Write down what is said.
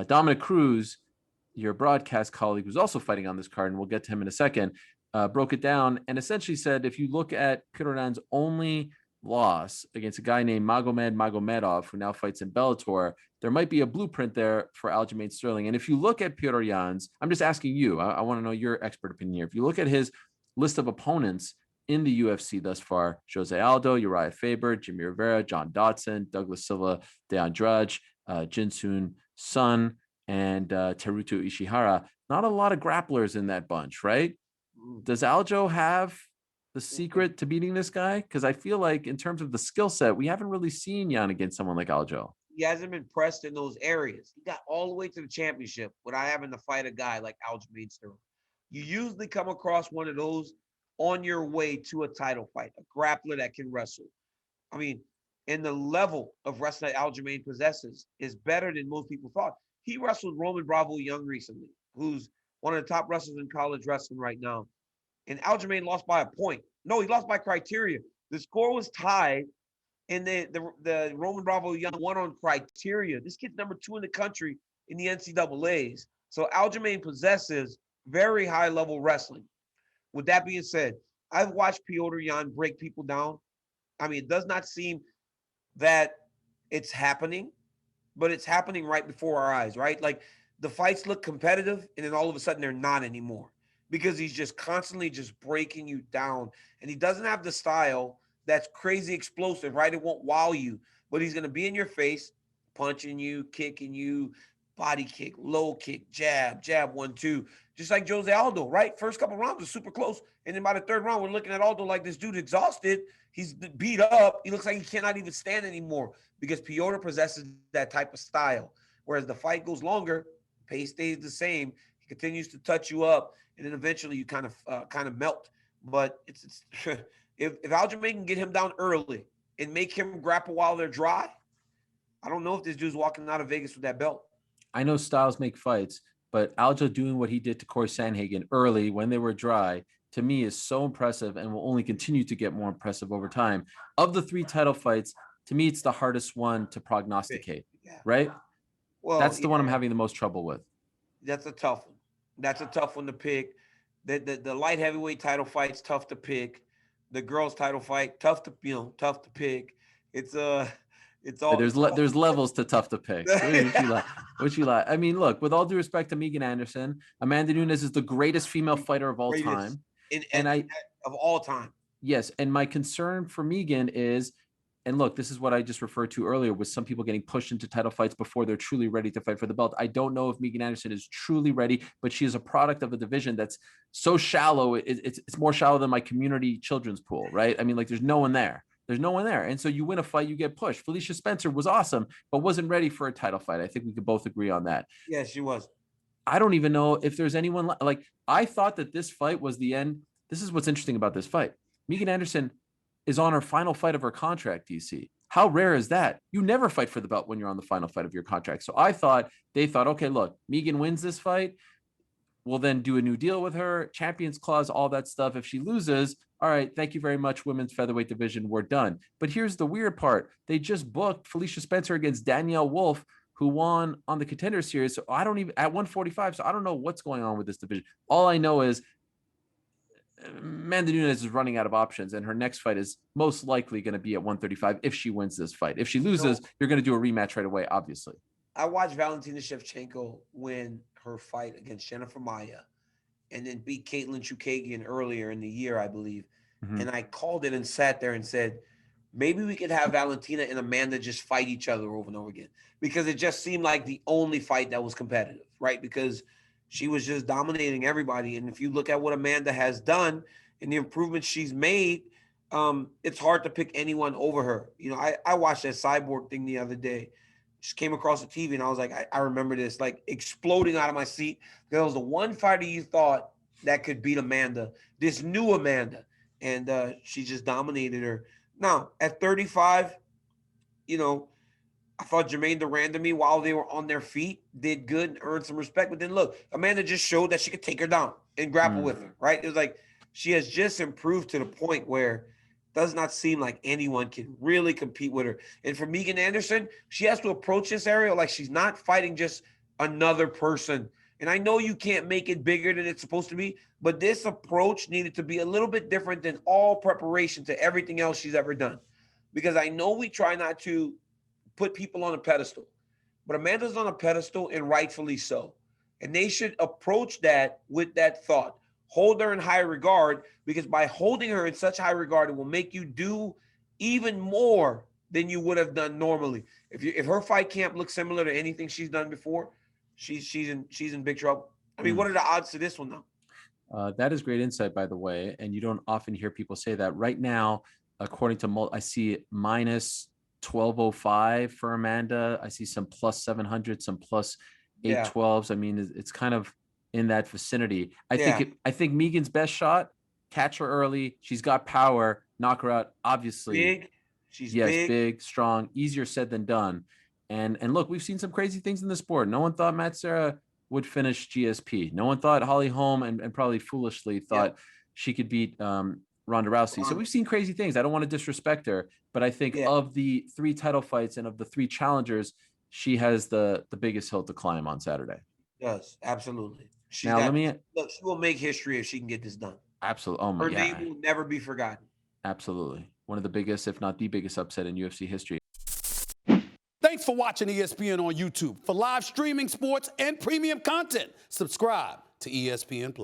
Dominic Cruz, your broadcast colleague, who's also fighting on this card, and we'll get to him in a second, broke it down and essentially said, if you look at Petr Yan's only loss against a guy named Magomed Magomedov, who now fights in Bellator, there might be a blueprint there for Aljamain Sterling. And if you look at Petr Yan's, I'm just asking you, I want to know your expert opinion here. If you look at his list of opponents in the UFC thus far, Jose Aldo, Uriah Faber, Jimmy Rivera, John Dodson, Douglas Silva, De Andrade, Jinsoon Sun, and Teruto Ishihara. Not a lot of grapplers in that bunch, right? Does Aljo have the secret to beating this guy? Because I feel like in terms of the skill set, we haven't really seen Yan against someone like Aljo. He hasn't been pressed in those areas. He got all the way to the championship without having to fight a guy like Aljamain Sterling. You usually come across one of those on your way to a title fight, a grappler that can wrestle. I mean, and the level of wrestling that Aljamain possesses is better than most people thought. He wrestled Roman Bravo Young recently, who's one of the top wrestlers in college wrestling right now. And Aljamain lost by a point. No, he lost by criteria. The score was tied, and the Roman Bravo Young won on criteria. This kid's number 2 in the country in the NCAAs. So Aljamain possesses very high-level wrestling. With that being said, I've watched Petr Yan break people down. I mean, it does not seem that it's happening, but it's happening right before our eyes, right? Like the fights look competitive, and then all of a sudden they're not anymore because he's just constantly just breaking you down. And he doesn't have the style that's crazy explosive, right? It won't wow you, but he's going to be in your face, punching you, kicking you, body kick, low kick, jab, 1-2, just like Jose Aldo, right? First couple rounds are super close. And then by the third round, we're looking at Aldo like this dude exhausted. He's beat up. He looks like he cannot even stand anymore because Petr possesses that type of style. Whereas the fight goes longer, pace stays the same. He continues to touch you up, and then eventually you kind of melt. But it's if Aljamain can get him down early and make him grapple while they're dry, I don't know if this dude's walking out of Vegas with that belt. I know styles make fights, but Aljo doing what he did to Corey Sandhagen early when they were dry, to me, is so impressive and will only continue to get more impressive over time. Of the 3 title fights, to me, it's the hardest one to prognosticate, right? Well, that's the one I'm having the most trouble with. That's a tough one. That's a tough one to pick. The light heavyweight title fight's tough to pick. The girls' title fight, tough to pick. It's all. There's levels to tough to pick. What you like? I mean, look, with all due respect to Megan Anderson, Amanda Nunes is the greatest female fighter of all time. Of all time. Yes, and my concern for Megan is, and look, this is what I just referred to earlier, with some people getting pushed into title fights before they're truly ready to fight for the belt. I don't know if Megan Anderson is truly ready, but she is a product of a division that's so shallow. It's more shallow than my community children's pool, right? I mean, like there's no one there. And so you win a fight, you get pushed. Felicia Spencer was awesome, but wasn't ready for a title fight. I think we could both agree on that. Yeah, she was. I don't even know if there's anyone like, I thought that this fight was the end. This is what's interesting about this fight. Megan Anderson is on her final fight of her contract, DC. How rare is that? You never fight for the belt when you're on the final fight of your contract. So they thought, okay, look, Megan wins this fight. We'll then do a new deal with her, champions clause, all that stuff. If she loses, all right, thank you very much, women's featherweight division, we're done. But here's the weird part. They just booked Felicia Spencer against Danielle Wolf, who won on the Contender Series. So I don't even, at 145, so I don't know what's going on with this division. All I know is Amanda Nunes is running out of options, and her next fight is most likely going to be at 135 if she wins this fight. If she loses, you're going to do a rematch right away, obviously. I watched Valentina Shevchenko win her fight against Jennifer Maia and then beat Caitlin Chukagian earlier in the year, I believe. Mm-hmm. And I called it and sat there and said, maybe we could have Valentina and Amanda just fight each other over and over again, because it just seemed like the only fight that was competitive, right? Because she was just dominating everybody. And if you look at what Amanda has done and the improvements she's made, it's hard to pick anyone over her. You know, I watched that Cyborg thing the other day. Just came across the TV and I was like, I remember this, like exploding out of my seat. Because it was the one fighter you thought that could beat Amanda, this new Amanda. And she just dominated her. Now, at 35, you know, I thought Jermaine Durandamy, while they were on their feet, did good and earned some respect. But then look, Amanda just showed that she could take her down and grapple with her, right? It was like she has just improved to the point where it does not seem like anyone can really compete with her. And for Megan Anderson, she has to approach this area like she's not fighting just another person. And I know you can't make it bigger than it's supposed to be, but this approach needed to be a little bit different than all preparation to everything else she's ever done. Because I know we try not to put people on a pedestal, but Amanda's on a pedestal, and rightfully so. And they should approach that with that thought. Hold her in high regard, because by holding her in such high regard, it will make you do even more than you would have done normally. If her fight camp looks similar to anything she's done before, she's in big trouble. I mean, what are the odds to this one now? That is great insight, by the way. And you don't often hear people say that. Right now, according to I see minus 1205 for Amanda. I see some plus 700, some plus 812s. I mean, it's kind of in that vicinity. I think Megan's best shot, catch her early. She's got power, knock her out. Obviously, big. She's big, strong, easier said than done. And look, we've seen some crazy things in the sport. No one thought Matt Serra would finish GSP. No one thought Holly Holm, and probably foolishly thought she could beat Ronda Rousey. So we've seen crazy things. I don't want to disrespect her, but I think of the 3 title fights and of the 3 challengers, she has the biggest hill to climb on Saturday. Yes, absolutely. She will make history if she can get this done. Absolutely. Oh my God. Her name will never be forgotten. Absolutely. One of the biggest, if not the biggest upset in UFC history. Thanks for watching ESPN on YouTube. For live streaming, sports, and premium content, subscribe to ESPN+.